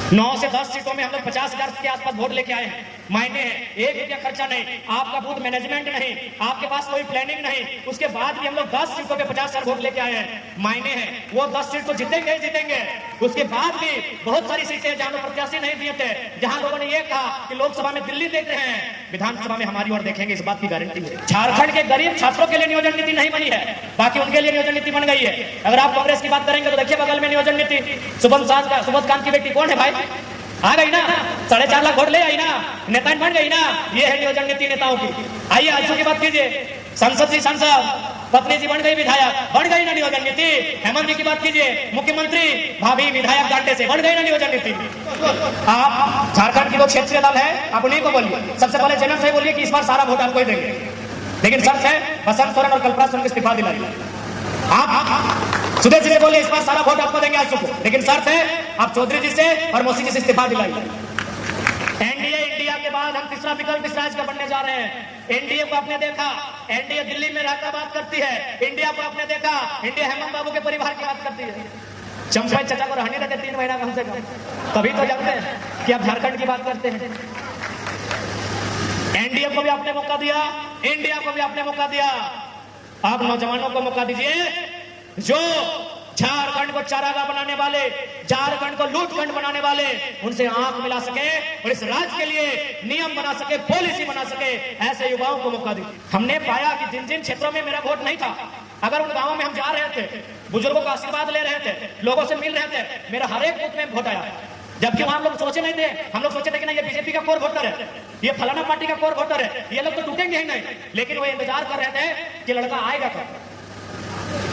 9 से 10 सीटों में हम लोग 50,000 के आसपास वोट लेके आए हैं। मायने है, 1 रुपया खर्चा नहीं, आपका बूथ मैनेजमेंट नहीं, आपके पास कोई प्लानिंग नहीं, उसके बाद भी हम लोग 10 सीटों पे 50,000 वोट लेके आए हैं। मायने है, वो 10 सीट तो जीतेंगे ही जीतेंगे। उसके बाद भी बहुत सारी सीटें जहां लोग प्रत्याशी नहीं दिए थे, जहां लोगों ने ये कहा कि लोकसभा में दिल्ली देख रहे हैं, विधानसभा में हमारी ओर देखेंगे, इस बात की गारंटी है। झारखंड के गरीब छात्रों के लिए नियोजन नीति नहीं बनी है, बाकी उनके लिए नियोजन नीति बन गई है। अगर आप कांग्रेस की बात करेंगे तो देखिए बगल में नियोजन नीति, सुबोध कांत की बेटी कौन है भाई, आ गई ना, 4.5 लाख वोट ले आई ना, नेता बन गई ना। ये है नियोजन नीति नेताओं की। आइए आजसू की बात कीजिए, संसद जी सांसद, पत्नी जी बन गई विधायक, बन गई ना नियोजन नीति। हेमंत जी की बात कीजिए, मुख्यमंत्री, भाभी विधायक डांटे से, बन गई ना नियोजन नीति। आप झारखंड की जो क्षेत्रीय दल है, आप उन्हीं को बोलिए, सबसे पहले जनरल से बोलिए कि इस बार सारा वोट आपको ही देंगे, लेकिन शर्त है बसंत सोरेन और कल्पना सोरेन को इस्तीफा दिलाइए। आप सुदेश जी से बोलिए इस बार सारा वोट आपको देंगे आजसू को, लेकिन शर्त है आप चौधरी जी से और मौसी जी से इस्तीफा दिलाइए। एनडीए इंडिया के बाद हम तीसरा विकल्प इस राज्य का बनने जा रहे हैं। एनडीए को आपने देखा, एनडीए दिल्ली में रहकर बात करती है, इंडिया को आपने देखा, इंडिया हेमंत बाबू के परिवार की बात करती है। चंपाई चचा को रहने देते 3 महीना कम से कम, तभी तो जानते हैं कि आप झारखंड की बात करते हैं। एनडीए को भी आपने मौका दिया, इंडिया को भी आपने मौका दिया, आप नौजवानों को मौका दीजिए जो झारखंड को चारागाह बनाने वाले, झारखंड को लूटखंड बनाने वाले, उनसे आंख मिला सके और इस राज्य के लिए नियम बना सके, पॉलिसी बना सके, ऐसे युवाओं को मौका दी। हमने पाया कि जिन जिन क्षेत्रों में मेरा वोट नहीं था, अगर उन गांवों में हम जा रहे थे, बुजुर्गों का आशीर्वाद ले रहे थे, लोगों से मिल रहे थे, मेरा हर एक बूथ में वोट आया। जबकि वहां हम लोग सोचे नहीं थे, हम लोग सोचे थे कि ना ये बीजेपी का कोर वोटर है, ये फलाना पार्टी का कोर वोटर है, ये लोग तो टूटेंगे ही नहीं, लेकिन वो इंतजार कर रहे थे कि लड़का आएगा कब।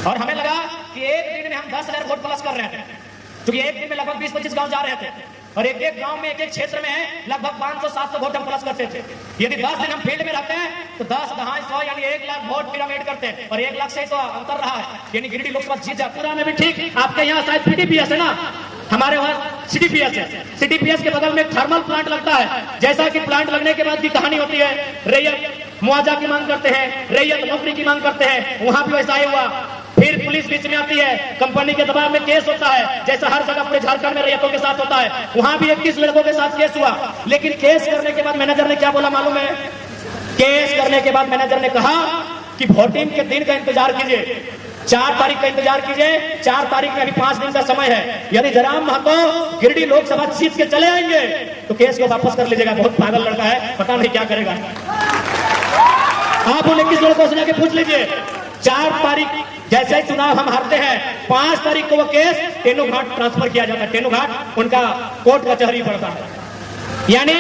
और हमें लगा कि एक दिन में हम 10,000 वोट प्लस कर रहे थे, क्योंकि एक दिन में लगभग 20-25 गांव जा रहे थे, और एक एक गांव में, एक एक क्षेत्र में लगभग 500-700 वोट हम प्लस करते थे। यदि 10 दिन हम फील्ड में रहते हैं तो 10, 250 यानी 1 लाख वोट पिरामिड करते हैं, और 1 लाख से तो अंतर रहा है, यानी गिरिडीह लोकसभा जीत जाती। पूरा में भी ठीक, आपके यहाँ शायद पीडीपीएस है ना, हमारे वहाँ सीडीपीएस है। सीडीपीएस के बगल में थर्मल प्लांट लगता है। जैसा कि प्लांट लगने के बाद की कहानी होती है, रैयत मुआवजा की मांग करते हैं, रैयत नौकरी की मांग करते हैं, वहां भी वैसा ही हुआ। फिर पुलिस बीच में आती है, कंपनी के दबाव में केस होता है, जैसा हर जगह पूरे झारखंड में रैयतों के साथ होता है। वहां भी 21 लड़कों के साथ केस हुआ, लेकिन केस करने के बाद मैनेजर ने क्या बोला मालूम है? केस करने के बाद मैनेजर ने कहा कि वोटिंग के दिन का इंतजार कीजिए, 4 तारीख का इंतजार कीजिए, 4 तारीख में अभी 5 दिन का समय है। यदि जयराम महतो गिरिडीह लोकसभा जीत के चले आएंगे तो केस को वापस कर लीजिएगा। बहुत पागल लड़का है, पता नहीं क्या करेगा। आप उन 21 लड़कों से जाके पूछ लीजिए। 4 तारीख जैसे ही चुनाव हम हारते हैं, 5 तारीख को वो केस तेनूघाट ट्रांसफर किया जाता है। तेनूघाट उनका कोर्ट कचहरी पड़ता है। यानी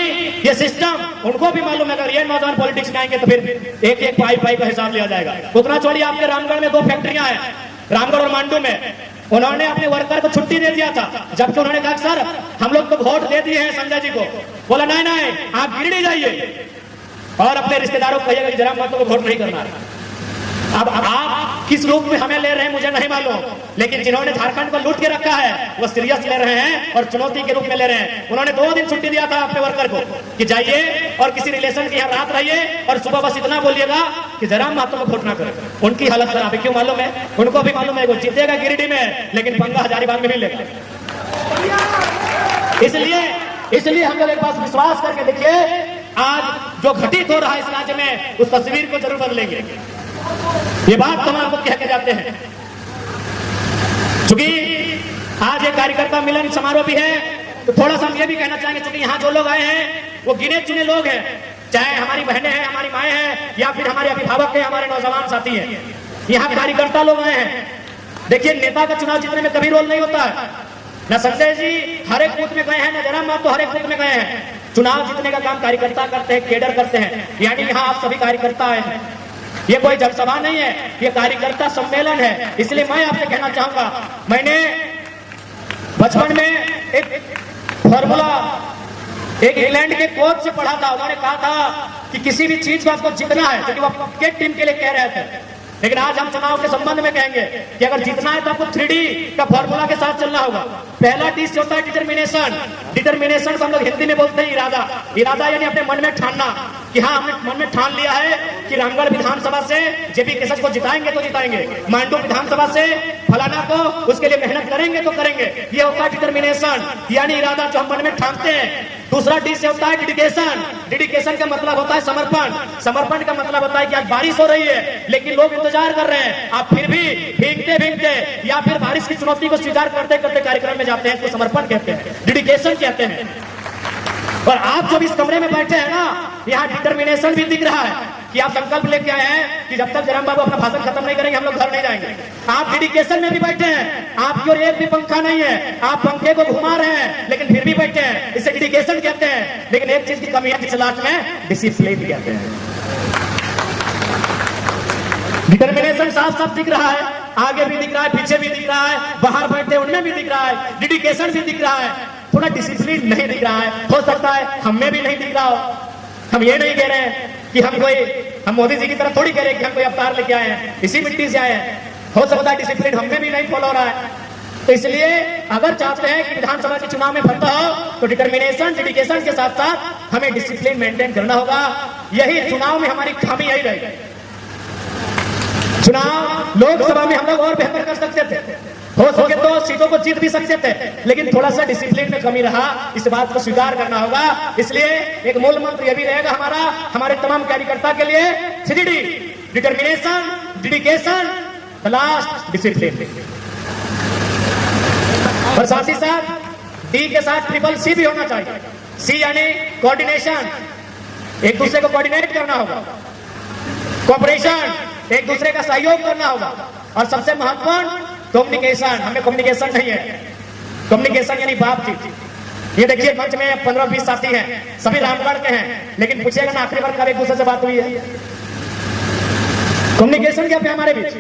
ये सिस्टम उनको भी मालूम है, अगर ये नौजवान पॉलिटिक्स में आएंगे तो फिर एक एक पाई का हिसाब लिया जाएगा। उतना छोड़िए, आपके रामगढ़ में 2 फैक्ट्रियां हैं, रामगढ़ और मांडू में। उन्होंने अपने वर्कर को छुट्टी दे दिया था, जबकि उन्होंने कहा सर हम लोग तो वोट दे दिए हैं संजय जी को। बोला नहीं नहीं, आप गिरिडीह जाइए और अपने रिश्तेदारों को कहिएगा कि जयराम महतो को वोट नहीं करना है। अब आप किस रूप में हमें ले रहे हैं मुझे नहीं मालूम, लेकिन जिन्होंने झारखंड को लूट के रखा है वो सीरियस ले रहे हैं और चुनौती के रूप में ले रहे हैं। उन्होंने 2 दिन छुट्टी दिया था अपने वर्कर को कि जाइए और किसी रिलेशन के यहाँ रात रहिए और सुबह बस इतना बोलिएगा कि जयराम महतो को वोट ना करें। उनकी हालत खराब है, क्यों मालूम है? उनको भी मालूम है वो जीतेगा गिरिडीह में, लेकिन पंगा हजारीबाग में भी लेगा। इसलिए हम लोग एक बात विश्वास करके देखिए, आज जो घटित हो रहा है इस राज्य में, उस तस्वीर को जरूर बदलेंगे। ये बात तो हम आपको कह के जाते हैं, क्योंकि आज एक कार्यकर्ता मिलन समारोह भी है, तो थोड़ा सा हम ये भी कहना चाहेंगे, क्योंकि यहाँ जो लोग आए हैं वो गिने चुने लोग हैं, चाहे हमारी बहनें हैं, हमारी माएँ हैं, या फिर हमारे अभिभावक हैं, हमारे नौजवान साथी हैं। यहाँ कार्यकर्ता लोग आए हैं। देखिए, नेता का चुनाव जीतने में कभी रोल नहीं होता है। न संजय जी हर एक बूथ में गए हैं, न जयराम महतो हर एक बूथ में गए हैं। चुनाव जीतने का काम कार्यकर्ता करते हैं, केडर करते हैं। यानी यहाँ आप सभी कार्यकर्ता आए हैं, ये कोई जनसभा नहीं है, ये कार्यकर्ता सम्मेलन है। इसलिए मैं आपसे कहना चाहूंगा, मैंने बचपन में एक फॉर्मूला एक इंग्लैंड के कोच से पढ़ा था। उन्होंने कहा था कि किसी भी चीज को आपको जीतना है, क्योंकि वो क्रिकेट टीम के लिए कह रहे थे, लेकिन आज हम चुनाव के संबंध में कहेंगे कि अगर जीतना है तो आपको 3D का फॉर्मूला के साथ चलना होगा। पहला टी से होता है डिटर्मिनेशन। डिटर्मिनेशन को हम लोग हिंदी में बोलते हैं इरादा। इरादा यानी अपने मन में ठानना कि हाँ हमने मन में ठान लिया है कि रामगढ़ विधानसभा से जेपी केसस को जिताएंगे तो जिताएंगे, मांडू विधानसभा से फलाना को उसके लिए मेहनत करेंगे तो करेंगे। ये होता है डिटर्मिनेशन, यानी इरादा जो हम मन में ठानते हैं। दूसरा डी से होता है डेडिकेशन। डेडिकेशन का मतलब होता है समर्पण। समर्पण का मतलब होता है कि आज बारिश हो रही है लेकिन लोग इंतजार कर रहे हैं, आप फिर भी भीगते भीगते या फिर बारिश की चुनौती को स्वीकार करते करते कार्यक्रम में जाते हैं, इसको समर्पण कहते हैं, डेडिकेशन कहते हैं। और आप जो इस कमरे में बैठे हैं ना, यहाँ डिटर्मिनेशन भी दिख रहा है कि आप संकल्प लेके आए हैं कि जब तक जयराम बाबू अपना भाषण खत्म नहीं करेंगे हम लोग घर नहीं जाएंगे। आप डेडिकेशन में भी बैठे हैं, आपकी ओर एक भी पंखा नहीं है, आप पंखे को घुमा रहे हैं लेकिन फिर भी बैठे हैं, इसे डेडिकेशन कहते हैं। लेकिन एक चीज की कमी है जिस लास्ट में डिसिप्लिन कहते हैं। डिटर्मिनेशन साफ साफ दिख रहा है, आगे भी दिख रहा है, पीछे भी दिख रहा है, बाहर बैठे उनमें भी दिख रहा है, डेडिकेशन भी दिख रहा है, थोड़ा डिसिप्लिन नहीं दिख रहा है। हो सकता है हम में भी नहीं दिख रहा हो। हम ये नहीं कह रहे हैं कि हम मोदी जी की तरह थोड़ी कह रहे हैं कि हम कोई अवतार लेके आए हैं, इसी मिट्टी से आए हैं। हो सकता है डिसिप्लिन हम में भी नहीं फॉलो हो रहा है। तो इसलिए अगर चाहते हैं कि विधानसभा के चुनाव में फलता हो तो डिटर्मिनेशन डेडिकेशन के साथ साथ हमें डिसिप्लिन मेंटेन करना होगा। यही चुनाव में हमारी खामी यही रहेगी। चुनाव लोकसभा में हम लोग और बेहतर कर सकते थे, हो सके तो सीटों को जीत भी सकते थे, लेकिन थोड़ा सा डिसिप्लिन में कमी रहा, इस बात को स्वीकार करना होगा। इसलिए एक मूल मंत्र यह भी रहेगा हमारा, हमारे तमाम कार्यकर्ता के लिए 3D, determination, dedication, last discipline. और साथ ही साथ डी के साथ CCC भी होना चाहिए। C यानी कोऑर्डिनेशन, एक दूसरे को कोऑर्डिनेट करना होगा, कोऑपरेशन, एक दूसरे का सहयोग करना होगा, और सबसे महत्वपूर्ण कम्युनिकेशन। हमें कम्युनिकेशन नहीं है, कम्युनिकेशन यानी बातचीत। ये देखिए मंच में 15-20 साथी हैं, सभी रामगढ़ के हैं, लेकिन पूछिएगा ना आखिरी बार कब एक दूसरे से बात हुई है? कम्युनिकेशन क्या है हमारे बीच?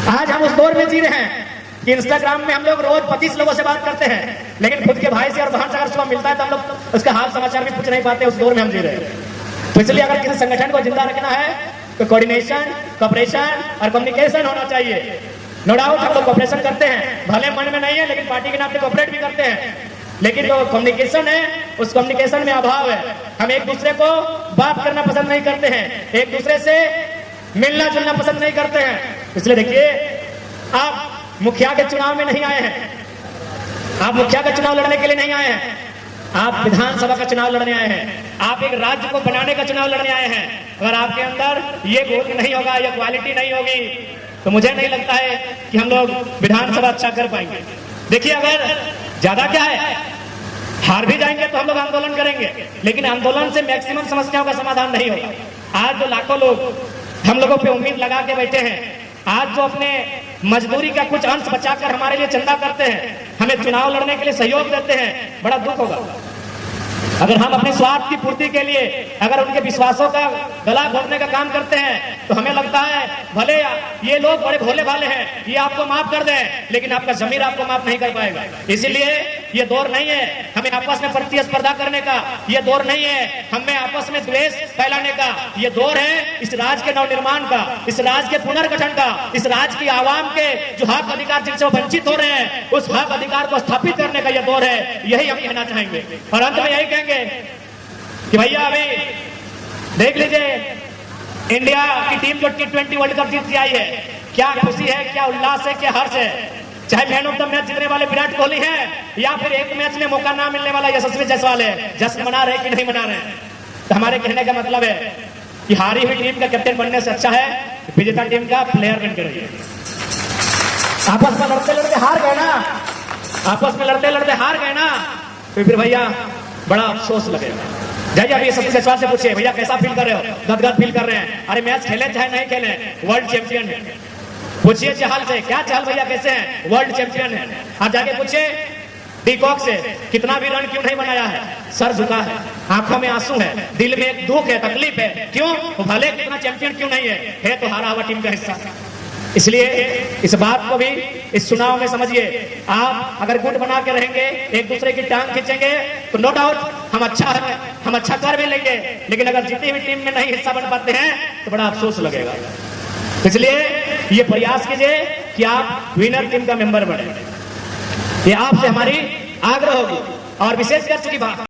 आज हम उस दौर में जी रहे हैं कि इंस्टाग्राम में हम लोग रोज 25 लोगों से बात करते हैं, लेकिन खुद के भाई से और बहन से अगर सुबह मिलता है तो हम लोग उसका हाल समाचार भी पूछ नहीं पाते। उस दौर में हम जी रहे हैं। तो इसलिए अगर किसी संगठन को जिंदा रखना है तो कोऑर्डिनेशन, कोऑपरेशन और कम्युनिकेशन होना चाहिए। नो डाउट हम लोग कोऑपरेशन करते हैं, भले मन में नहीं है लेकिन पार्टी के नाते कोऑपरेट भी करते हैं, लेकिन जो कम्युनिकेशन है उस कम्युनिकेशन में अभाव है। हम एक दूसरे को बात करना पसंद नहीं करते हैं, एक दूसरे से मिलना जुलना पसंद नहीं करते हैं। इसलिए देखिए, आप मुखिया के चुनाव में नहीं आए हैं, आप मुखिया का चुनाव लड़ने के लिए नहीं आए हैं, आप विधानसभा का चुनाव लड़ने आए हैं, आप एक राज्य को बनाने का चुनाव लड़ने आए हैं। अगर आपके अंदर ये गुण नहीं होगा, ये क्वालिटी नहीं होगी, तो मुझे नहीं लगता है कि हम लोग विधानसभा अच्छा कर पाएंगे। देखिए, अगर ज्यादा क्या है, हार भी जाएंगे तो हम लोग आंदोलन करेंगे, लेकिन आंदोलन से मैक्सिमम समस्याओं का समाधान नहीं होगा। आज जो लाखों लोग हम लोगों पे उम्मीद लगा के बैठे हैं, आज जो अपने मजदूरी का कुछ अंश बचाकर हमारे लिए चंदा करते हैं, हमें चुनाव लड़ने के लिए सहयोग देते हैं, बड़ा दुख होगा अगर हम अपने स्वार्थ की पूर्ति के लिए अगर उनके विश्वासों का गला घोटने का काम करते हैं। तो हमें लगता है भले ये लोग बड़े भोले भाले हैं, ये आपको माफ कर दें, लेकिन आपका जमीर आपको माफ नहीं कर पाएगा। इसीलिए ये दौर नहीं है हमें आपस में प्रतिस्पर्धा करने का, ये दौर नहीं है हमें आपस में द्वेष फैलाने का, ये दौर है इस राज्य के नवनिर्माण का, इस राज्य के पुनर्गठन का, इस राज्य की आवाम के जो हक अधिकार जिनसे वो वंचित हो रहे हैं उस हक अधिकार को स्थापित करने का ये दौर है। यही हम कहना चाहेंगे और अंत में यही कहेंगे कि भैया अभी देख लीजिए, इंडिया की टीम जो T20 वर्ल्ड कप जीत के आई है, क्या खुशी है, क्या उल्लास है, क्या हर्ष है। चाहे मैन ऑफ द मैच जीतने वाले विराट कोहली है या फिर एक मैच में मौका ना मिलने वाला यशस्वी जायसवाल है, जश्न मना रहे कि नहीं मना रहे। तो हमारे कहने का मतलब है कि हारी हुई टीम का कैप्टन बनने से अच्छा है विजेता टीम का प्लेयर बनकर रहिए। आपस में लड़ते लड़ते हार गए ना, आपस में लड़ते लड़ते हार गए ना, तो फिर भैया बड़ा अफसोस लगेगा। जाइए अभी यशस्वी जायसवाल से पूछिए, भैया कैसा फील कर रहे हो? गदगद फील कर रहे हैं? अरे मैच खेले चाहे नहीं खेले, वर्ल्ड चैंपियन है। पूछिए चहल से, क्या चहल भैया कैसे हैं? वर्ल्ड चैंपियन है। आप जाके पूछिए डीकॉक से, कितना भी रन क्यों नहीं बनाया है, सर झुका है, आंखों में आंसू है, दिल में एक दुख है, तकलीफ है, क्यों? वो भले कितना चैंपियन क्यों नहीं है तो हारा हुआ टीम का हिस्सा। इसलिए इस बात को भी इस चुनाव में समझिए, आप अगर गुट बना के रहेंगे, एक दूसरे की टांग खींचेंगे तो नो डाउट हम अच्छा कर भी लेंगे, लेकिन अगर जीती हुई टीम में नहीं हिस्सा बन पाते हैं तो बड़ा अफसोस लगेगा। इसलिए ये प्रयास कीजिए कि आप विनर टीम का मेंबर बने, ये आपसे हमारी आग्रह होगी। और विशेषकर चूंकि